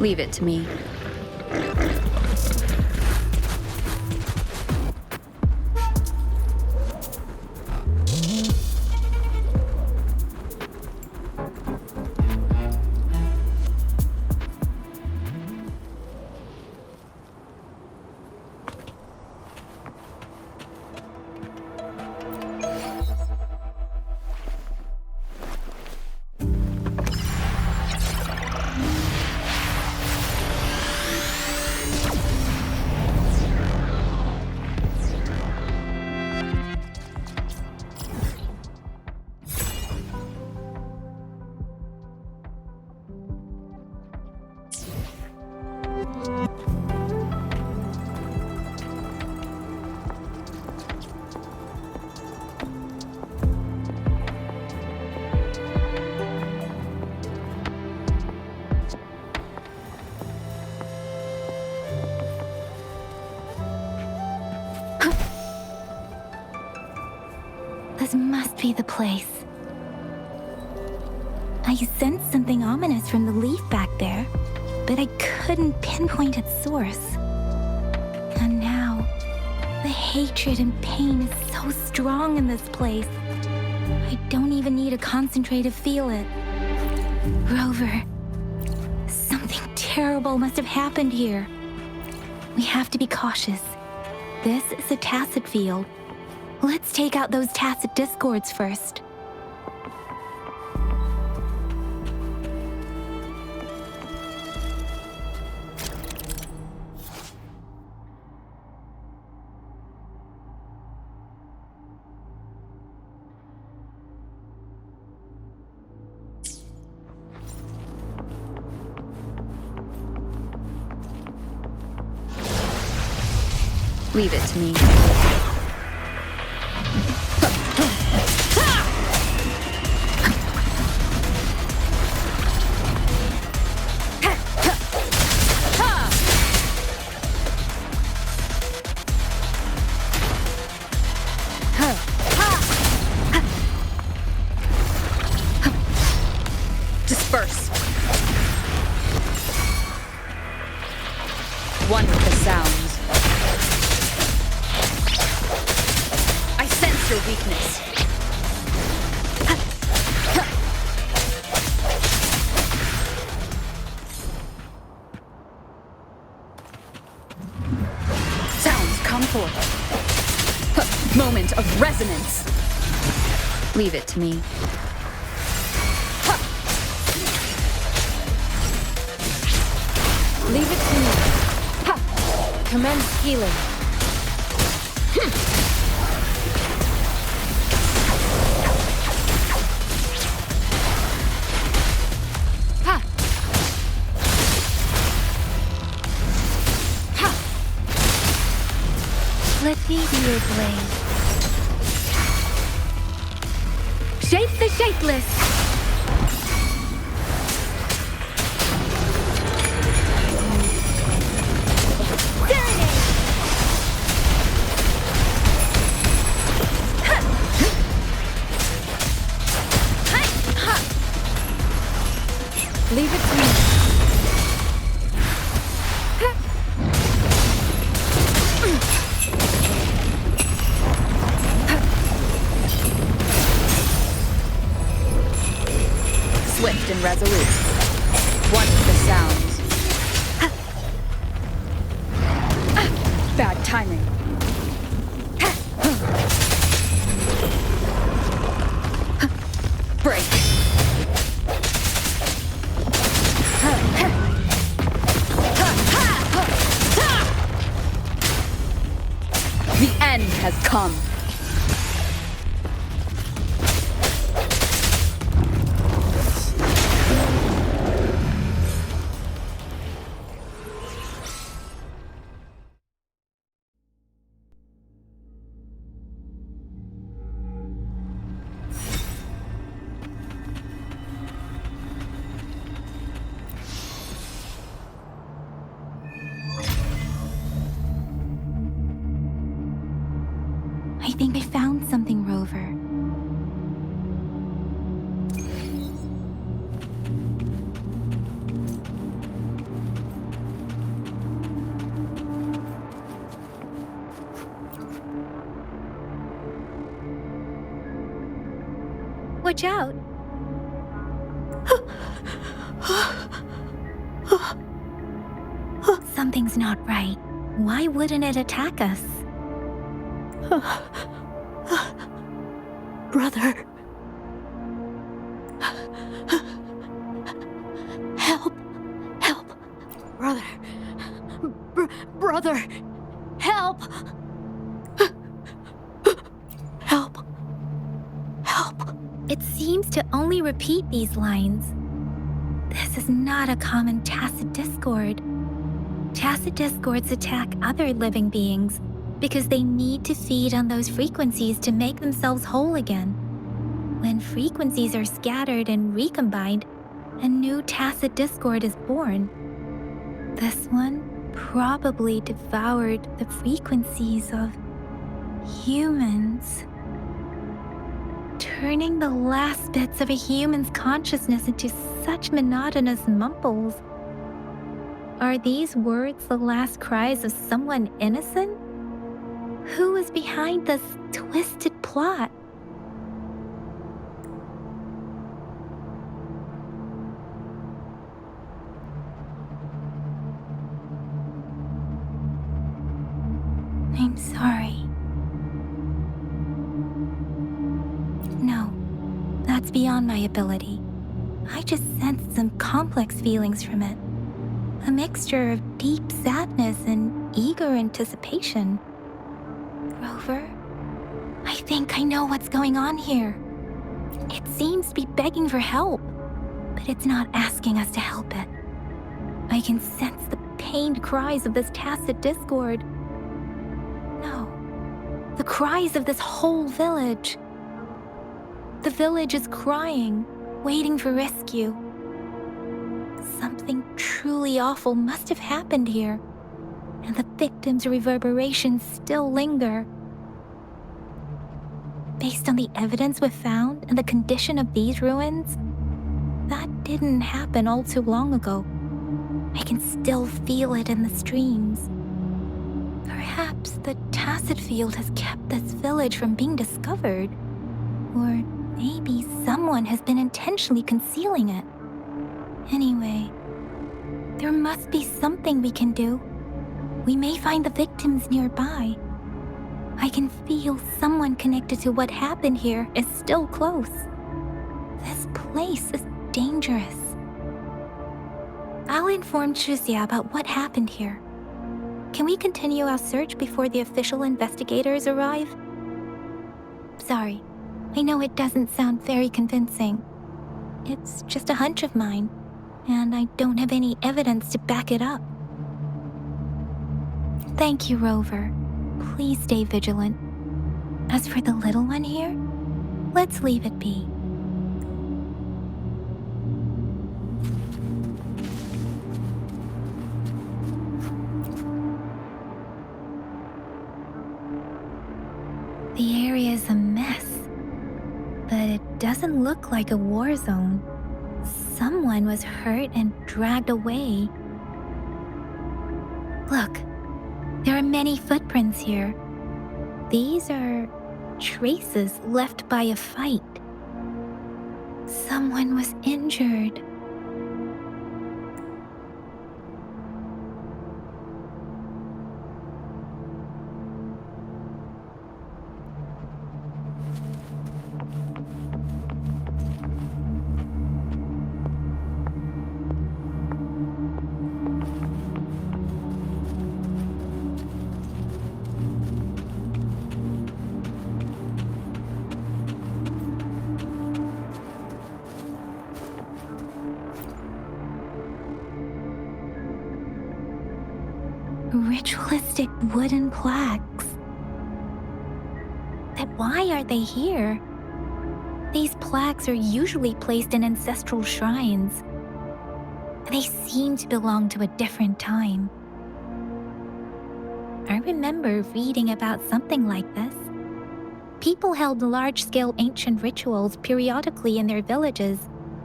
Leave it to me. This must be the place. I sensed something ominous from the leaf back there, but I couldn't pinpoint its source. And now, the hatred and pain is so strong in this place. I don't even need to concentrate to feel it. Rover, something terrible must have happened here. We have to be cautious. This is a tacit field. Let's take out those tacit discords first. Leave it to me. Disperse. One with the sounds. I sense your weakness. Sounds come forth. Moment of resonance. Leave it to me. Leave it to me. Ha! Commence healing. Ha! Ha! Let me be your blade. Shape the shapeless! Leave it to me. Swift and resolute. One with the sounds. Bad timing. Break. The end has come. I think I found something, Rover. Watch out. Something's not right. Why wouldn't it attack us? Brother. Help. Help. Brother. Brother. Help. Help. Help. It seems to only repeat these lines. This is not a common tacit discord. Tacit discords attack other living beings because they need to feed on those frequencies to make themselves whole again. When frequencies are scattered and recombined, a new tacit discord is born. This one probably devoured the frequencies of humans, turning the last bits of a human's consciousness into such monotonous mumbles. Are these words the last cries of someone innocent? Who is behind this twisted plot? I'm sorry. No, that's beyond my ability. I just sensed some complex feelings from it. A mixture of deep sadness and eager anticipation. Rover, I think I know what's going on here. It seems to be begging for help, but it's not asking us to help it. I can sense the pained cries of this tacit discord. No, the cries of this whole village. The village is crying, waiting for rescue. Something truly awful must have happened here, and the victims' reverberations still linger. Based on the evidence we've found and the condition of these ruins, that didn't happen all too long ago. I can still feel it in the streams. Perhaps the tacit field has kept this village from being discovered, or maybe someone has been intentionally concealing it. Anyway, there must be something we can do. We may find the victims nearby. I can feel someone connected to what happened here is still close. This place is dangerous. I'll inform Shuzia about what happened here. Can we continue our search before the official investigators arrive? Sorry, I know it doesn't sound very convincing. It's just a hunch of mine, and I don't have any evidence to back it up. Thank you, Rover. Please stay vigilant. As for the little one here, let's leave it be. The area is a mess, but it doesn't look like a war zone. Someone was hurt and dragged away. Look, there are many footprints here. These are traces left by a fight. Someone was injured. Ritualistic wooden plaques. But why are they here? These plaques are usually placed in ancestral shrines. They seem to belong to a different time. I remember reading about something like this. People held large-scale ancient rituals periodically in their villages,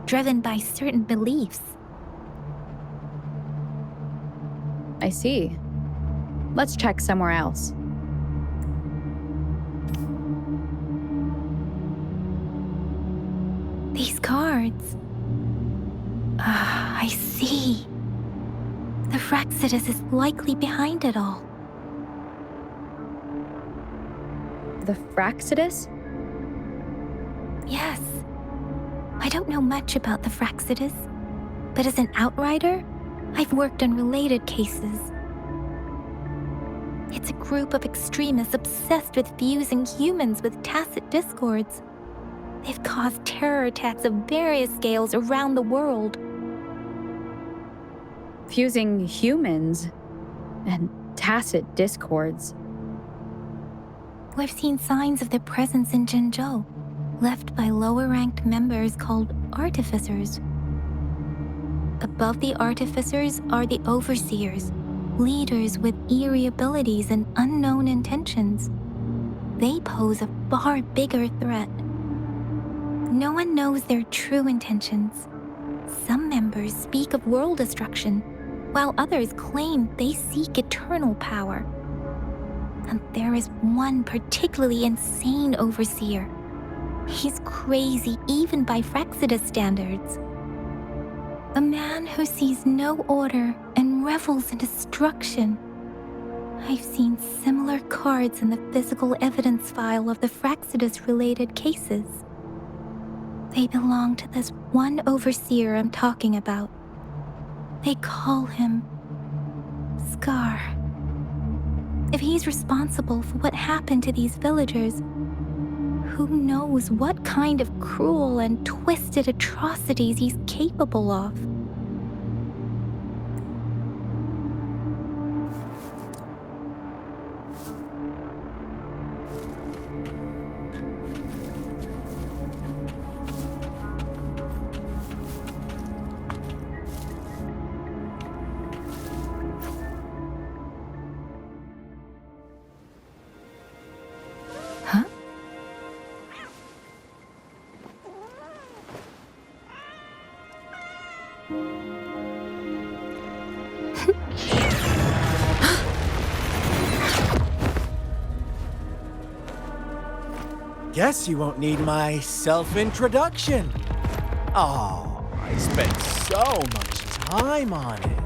driven by certain beliefs. I see. Let's check somewhere else. These cards. Ah, I see. The Fraccidus is likely behind it all. The Fraccidus? Yes. I don't know much about the Fraccidus, but as an outrider, I've worked on related cases. It's a group of extremists obsessed with fusing humans with tacit discords. They've caused terror attacks of various scales around the world. Fusing humans and tacit discords. We've seen signs of their presence in Jinzhou, left by lower-ranked members called Artificers. Above the Artificers are the Overseers, leaders with eerie abilities and unknown intentions. They pose a far bigger threat. No one knows their true intentions. Some members speak of world destruction, while others claim they seek eternal power. And there is one particularly insane overseer. He's crazy even by Fraccidus standards. A man who sees no order and revels in destruction. I've seen similar cards in the physical evidence file of the Fraccidus-related cases. They belong to this one overseer I'm talking about. They call him Scar. If he's responsible for what happened to these villagers, who knows what kind of cruel and twisted atrocities he's capable of? Huh? Guess you won't need my self-introduction. Oh, I spent so much time on it.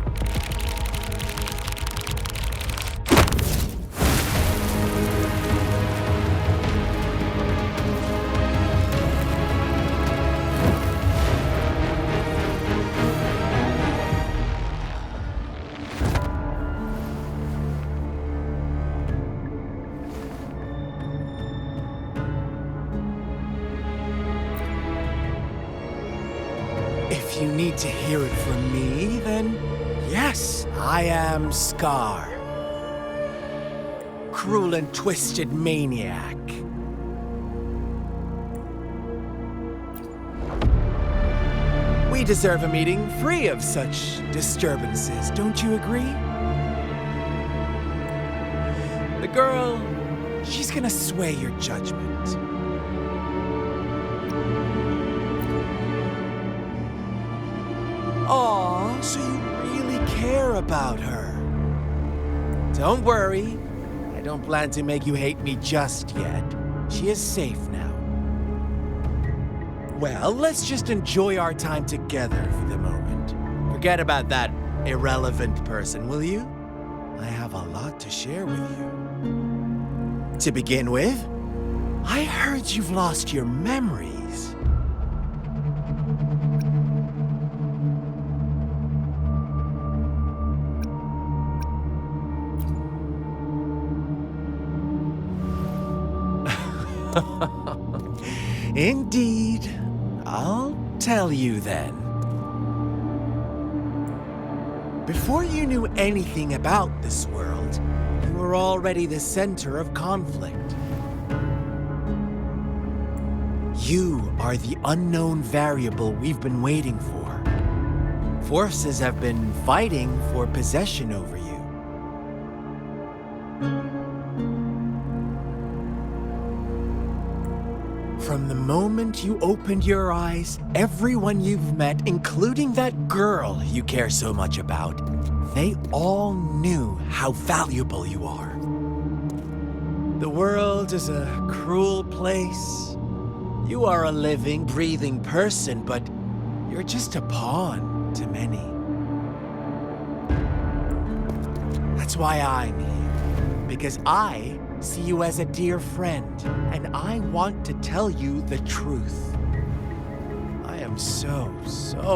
If you need to hear it from me, then yes, I am Scar. Cruel and twisted maniac. We deserve a meeting free of such disturbances, don't you agree? The girl, she's gonna sway your judgment. Aw, so you really care about her. Don't worry, I don't plan to make you hate me just yet. She is safe now. Well, let's just enjoy our time together for the moment. Forget about that irrelevant person, will you? I have a lot to share with you. To begin with, I heard you've lost your memories. Indeed. I'll tell you then. Before you knew anything about this world, you were already the center of conflict. You are the unknown variable we've been waiting for. Forces have been fighting for possession over you. From the moment you opened your eyes, everyone you've met, including that girl you care so much about, they all knew how valuable you are. The world is a cruel place. You are a living, breathing person, but you're just a pawn to many. That's why I'm here. Because I see you as a dear friend, and I want to tell you the truth. I am so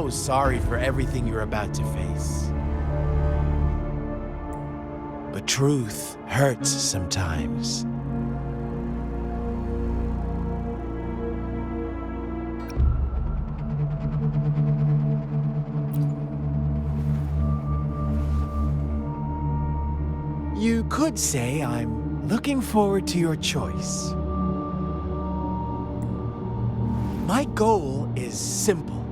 sorry for everything you're about to face. But truth hurts sometimes. You could say I'm looking forward to your choice. My goal is simple.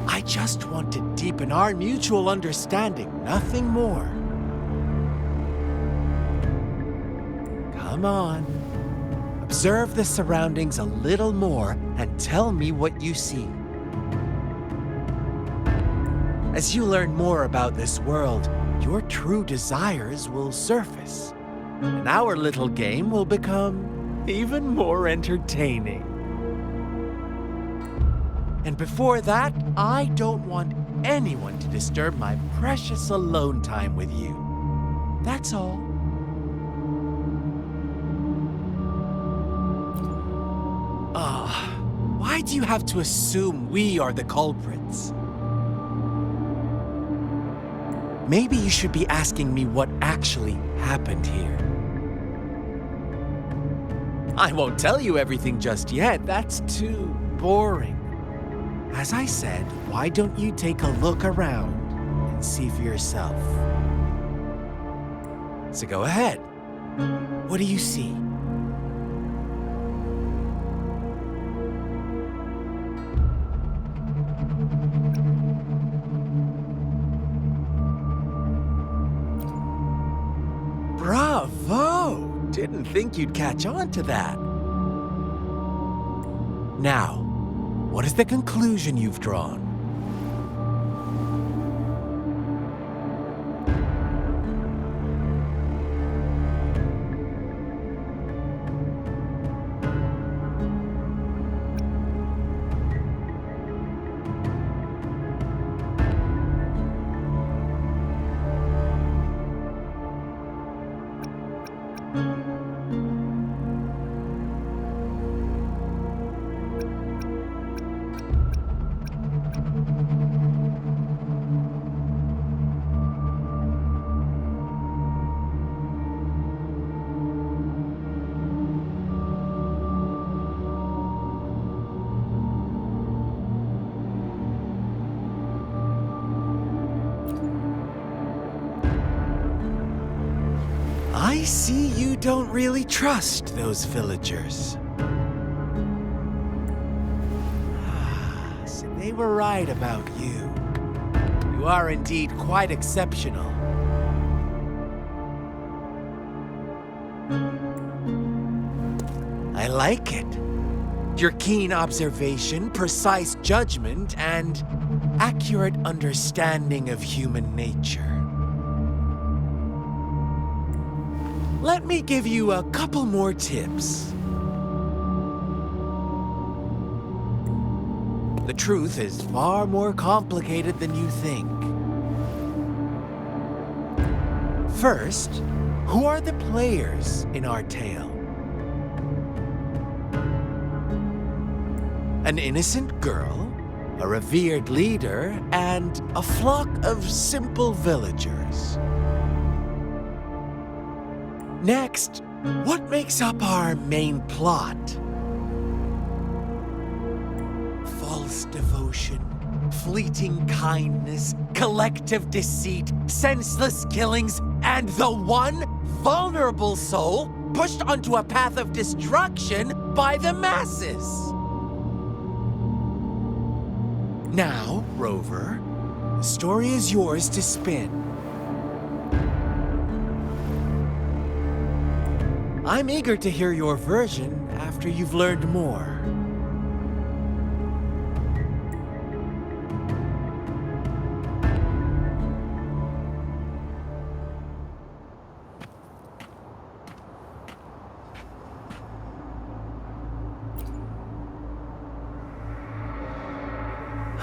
I just want to deepen our mutual understanding, nothing more. Come on. Observe the surroundings a little more and tell me what you see. As you learn more about this world, your true desires will surface, and our little game will become even more entertaining. And before that, I don't want anyone to disturb my precious alone time with you. That's all. Why do you have to assume we are the culprits? Maybe you should be asking me what actually happened here. I won't tell you everything just yet. That's too boring. As I said, why don't you take a look around and see for yourself? So go ahead. What do you see? Bravo! Didn't think you'd catch on to that. Now, what is the conclusion you've drawn? I see you don't really trust those villagers. So they were right about you. You are indeed quite exceptional. I like it. Your keen observation, precise judgment, and accurate understanding of human nature. Let me give you a couple more tips. The truth is far more complicated than you think. First, who are the players in our tale? An innocent girl, a revered leader, and a flock of simple villagers. Next, what makes up our main plot? False devotion, fleeting kindness, collective deceit, senseless killings, and the one vulnerable soul pushed onto a path of destruction by the masses. Now, Rover, the story is yours to spin. I'm eager to hear your version after you've learned more.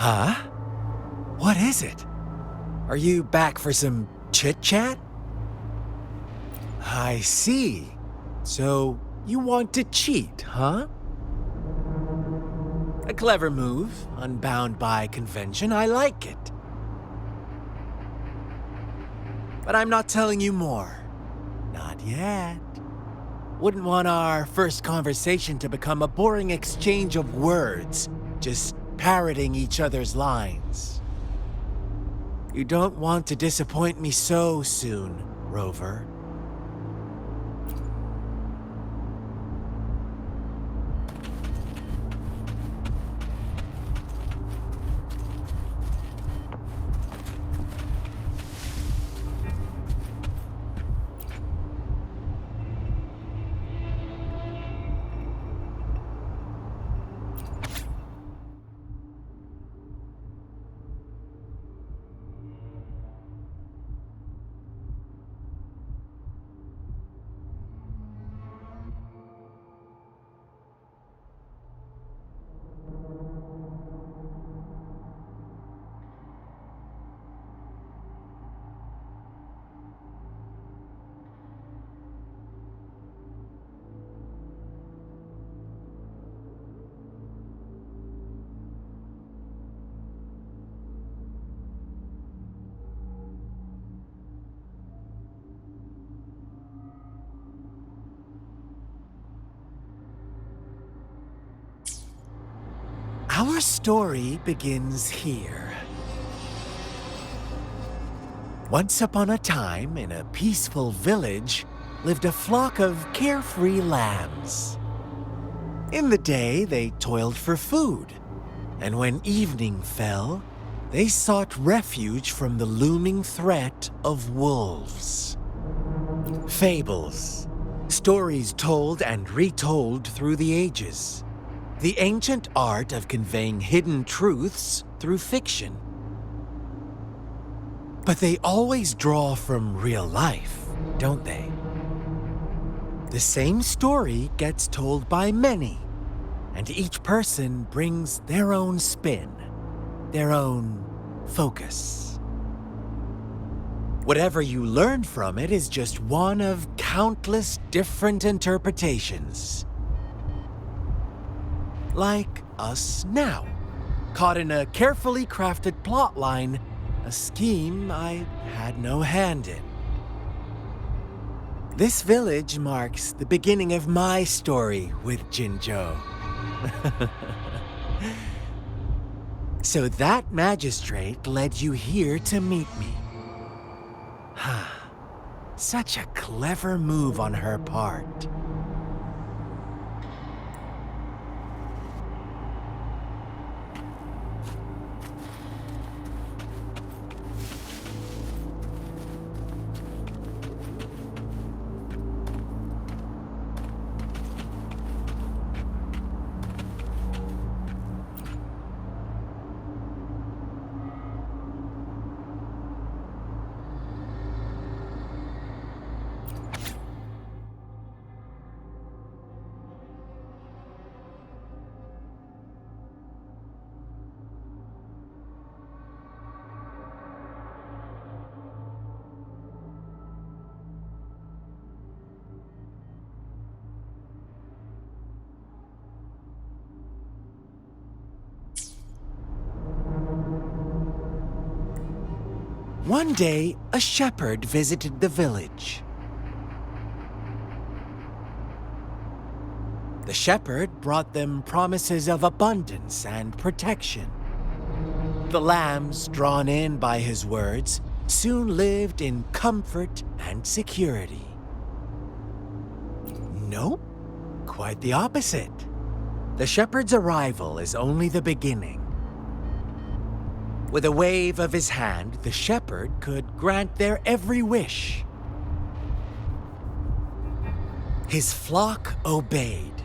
Huh? What is it? Are you back for some chit-chat? I see. So, you want to cheat, huh? A clever move, unbound by convention. I like it. But I'm not telling you more. Not yet. Wouldn't want our first conversation to become a boring exchange of words, just parroting each other's lines. You don't want to disappoint me so soon, Rover. Our story begins here. Once upon a time, in a peaceful village, lived a flock of carefree lambs. In the day, they toiled for food, and when evening fell, they sought refuge from the looming threat of wolves. Fables, stories told and retold through the ages. The ancient art of conveying hidden truths through fiction. But they always draw from real life, don't they? The same story gets told by many, and each person brings their own spin, their own focus. Whatever you learn from it is just one of countless different interpretations. Like us now, caught in a carefully crafted plotline, a scheme I had no hand in. This village marks the beginning of my story with Jinzhou. So that magistrate led you here to meet me. Such a clever move on her part. One day, a shepherd visited the village. The shepherd brought them promises of abundance and protection. The lambs, drawn in by his words, soon lived in comfort and security. Nope, quite the opposite. The shepherd's arrival is only the beginning. With a wave of his hand, the shepherd could grant their every wish. His flock obeyed,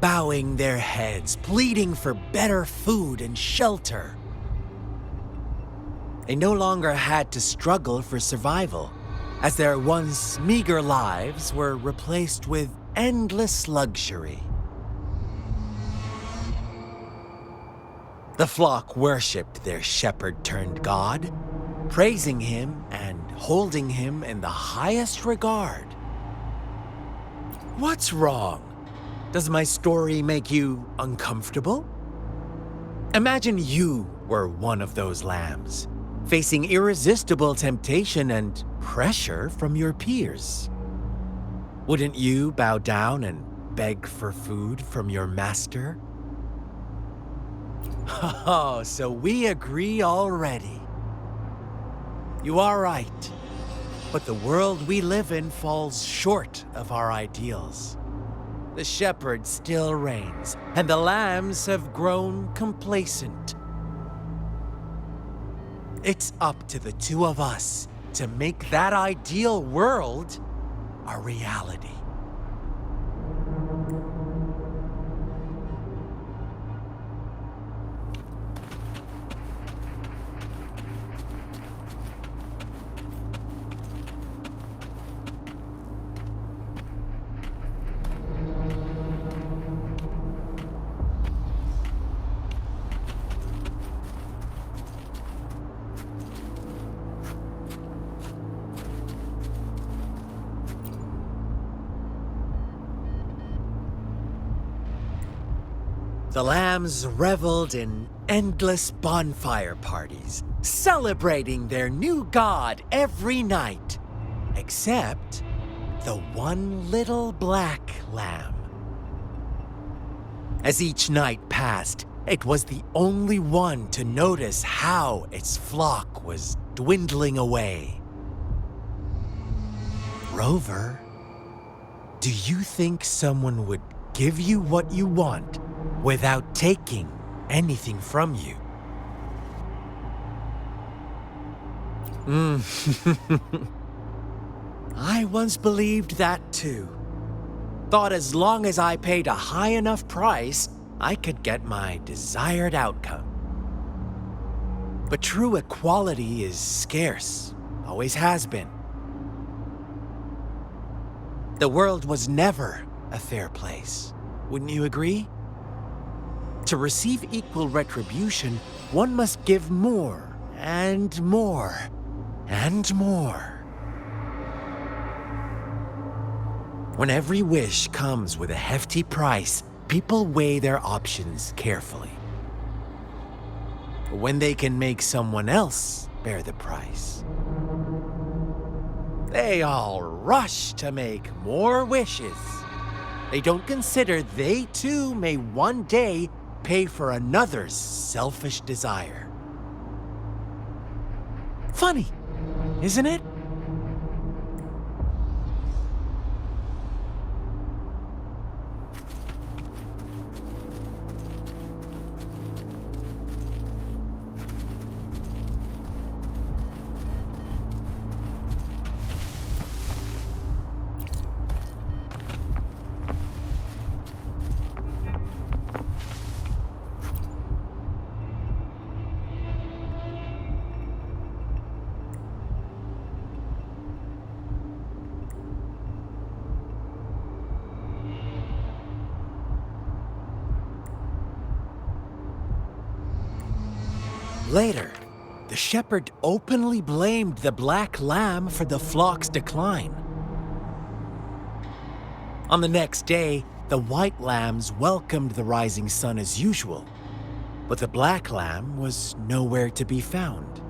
bowing their heads, pleading for better food and shelter. They no longer had to struggle for survival, as their once meager lives were replaced with endless luxury. The flock worshipped their shepherd-turned-god, praising him and holding him in the highest regard. What's wrong? Does my story make you uncomfortable? Imagine you were one of those lambs, facing irresistible temptation and pressure from your peers. Wouldn't you bow down and beg for food from your master? Oh, so we agree already. You are right, but the world we live in falls short of our ideals. The shepherd still reigns, and the lambs have grown complacent. It's up to the two of us to make that ideal world a reality. The lambs reveled in endless bonfire parties, celebrating their new god every night, except the one little black lamb. As each night passed, it was the only one to notice how its flock was dwindling away. Rover, do you think someone would give you what you want without taking anything from you? I once believed that too. Thought as long as I paid a high enough price, I could get my desired outcome. But true equality is scarce, always has been. The world was never a fair place, wouldn't you agree? To receive equal retribution, one must give more and more and more. When every wish comes with a hefty price, people weigh their options carefully. But when they can make someone else bear the price, they all rush to make more wishes. They don't consider they too may one day pay for another's selfish desire. Funny, isn't it? Later, the shepherd openly blamed the black lamb for the flock's decline. On the next day, the white lambs welcomed the rising sun as usual, but the black lamb was nowhere to be found.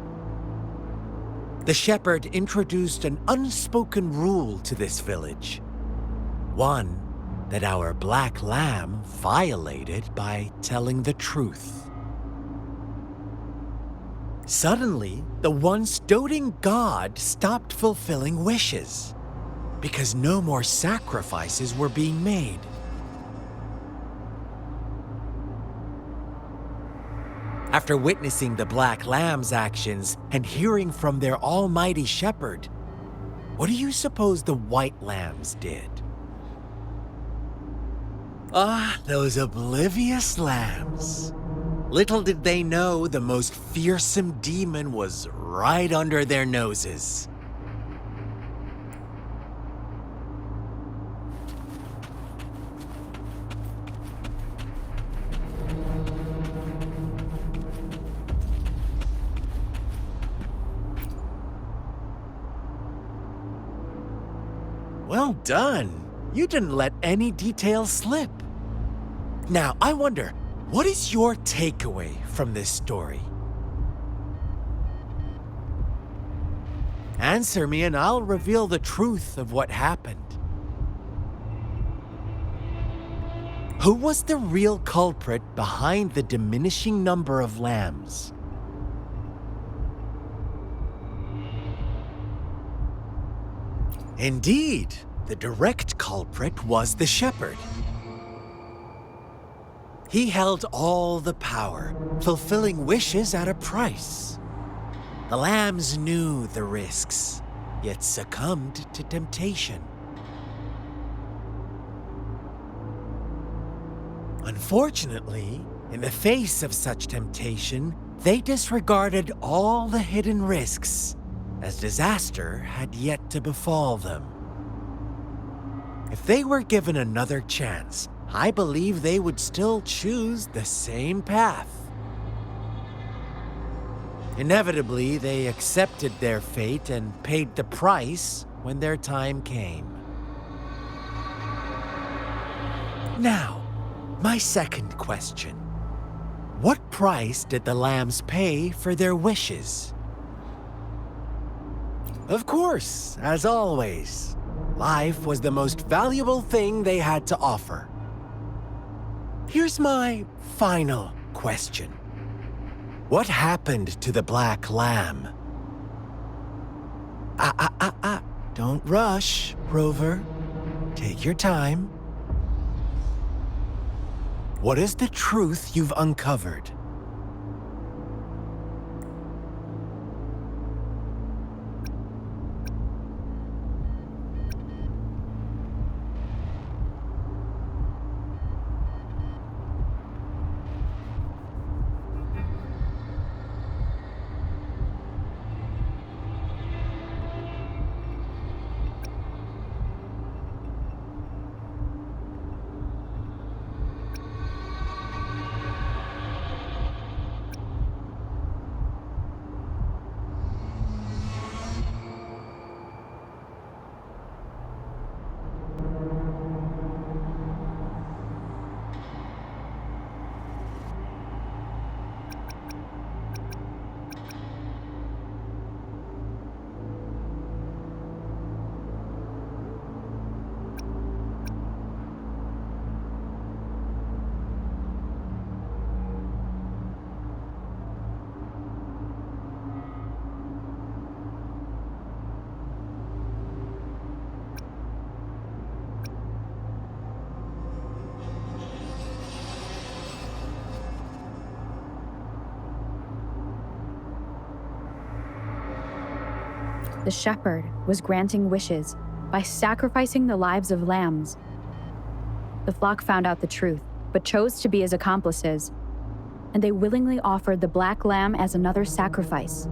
The shepherd introduced an unspoken rule to this village, one that our black lamb violated by telling the truth. Suddenly, the once doting god stopped fulfilling wishes because no more sacrifices were being made. After witnessing the black lamb's actions and hearing from their almighty shepherd, what do you suppose the white lambs did? Ah, those oblivious lambs. Little did they know the most fearsome demon was right under their noses. Well done. You didn't let any details slip. Now, I wonder, what is your takeaway from this story? Answer me and I'll reveal the truth of what happened. Who was the real culprit behind the diminishing number of lambs? Indeed, the direct culprit was the shepherd. He held all the power, fulfilling wishes at a price. The lambs knew the risks, yet succumbed to temptation. Unfortunately, in the face of such temptation, they disregarded all the hidden risks, as disaster had yet to befall them. If they were given another chance, I believe they would still choose the same path. Inevitably, they accepted their fate and paid the price when their time came. Now, my second question. What price did the lambs pay for their wishes? Of course, as always, life was the most valuable thing they had to offer. Here's my final question. What happened to the black lamb? Don't rush, Rover. Take your time. What is the truth you've uncovered? The shepherd was granting wishes by sacrificing the lives of lambs. The flock found out the truth, but chose to be his accomplices, and they willingly offered the black lamb as another sacrifice.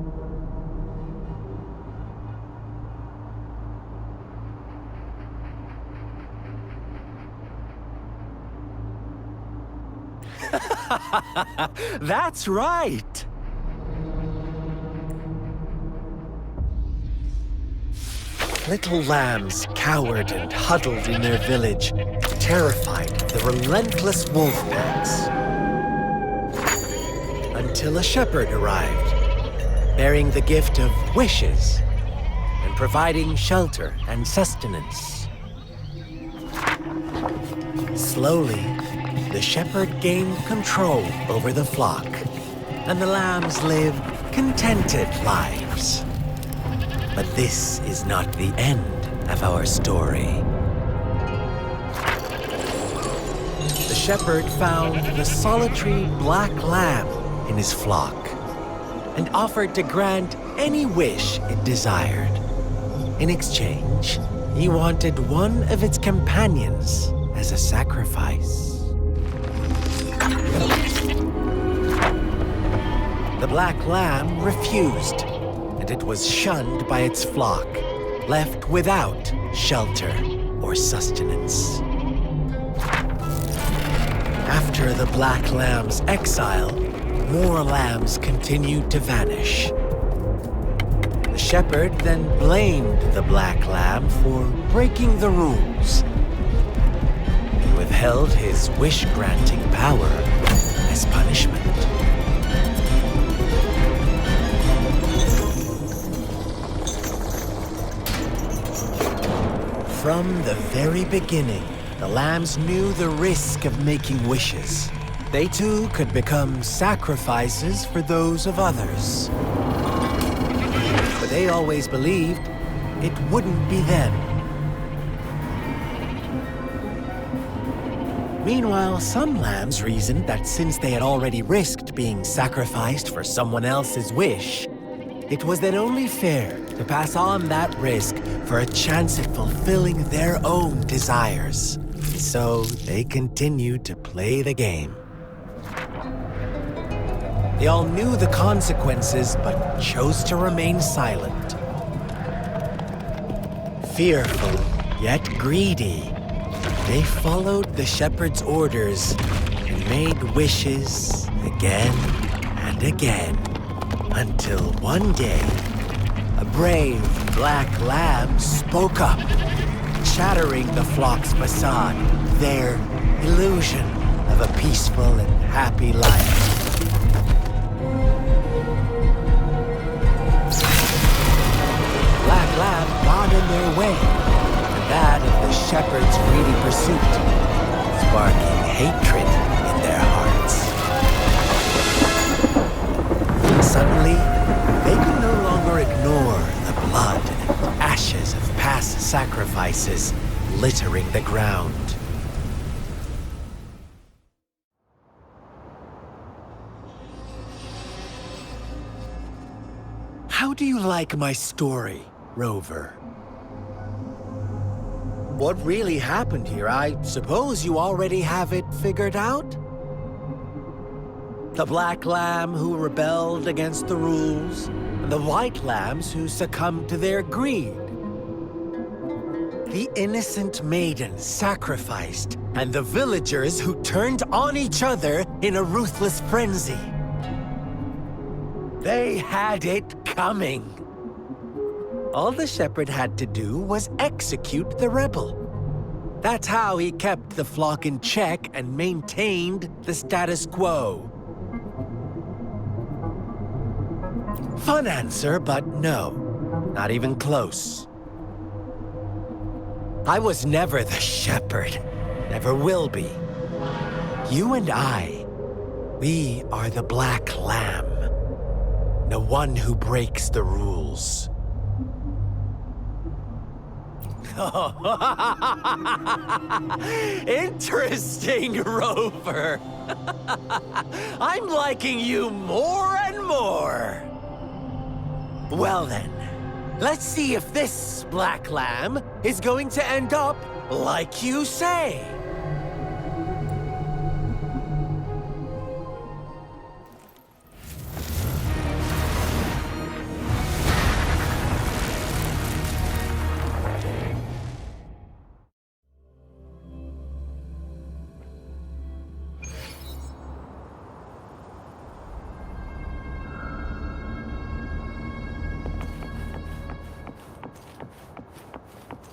That's right! Little lambs cowered and huddled in their village, terrified of the relentless wolf packs. Until a shepherd arrived, bearing the gift of wishes and providing shelter and sustenance. Slowly, the shepherd gained control over the flock, and the lambs lived contented lives. But this is not the end of our story. The shepherd found the solitary black lamb in his flock and offered to grant any wish it desired. In exchange, he wanted one of its companions as a sacrifice. The black lamb refused, and it was shunned by its flock, left without shelter or sustenance. After the black lamb's exile, more lambs continued to vanish. The shepherd then blamed the Black Lamb for breaking the rules. He withheld his wish-granting power as punishment. From the very beginning, the lambs knew the risk of making wishes. They too could become sacrifices for those of others. But they always believed it wouldn't be them. Meanwhile, some lambs reasoned that since they had already risked being sacrificed for someone else's wish, it was then only fair to pass on that risk for a chance at fulfilling their own desires. So they continued to play the game. They all knew the consequences, but chose to remain silent. Fearful, yet greedy, they followed the shepherd's orders and made wishes again and again, until one day, a brave black lamb spoke up, shattering the flock's facade, their illusion of a peaceful and happy life. Black lamb got in their way, and that of the shepherd's greedy pursuit, sparking hatred in their hearts. Suddenly, they could no longer ignore the blood and ashes of past sacrifices littering the ground. How do you like my story, Rover? What really happened here? I suppose you already have it figured out? The black lamb who rebelled against the rules, and the white lambs who succumbed to their greed. The innocent maiden sacrificed, and the villagers who turned on each other in a ruthless frenzy. They had it coming. All the shepherd had to do was execute the rebel. That's how he kept the flock in check and maintained the status quo. Fun answer, but no, not even close. I was never the shepherd, never will be. You and I, we are the black lamb, the one who breaks the rules. Interesting, Rover. I'm liking you more and more. Well then, let's see if this black lamb is going to end up like you say.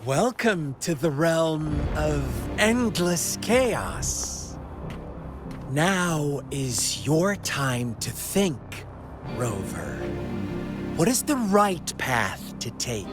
Welcome to the realm of endless chaos. Now is your time to think, Rover. What is the right path to take?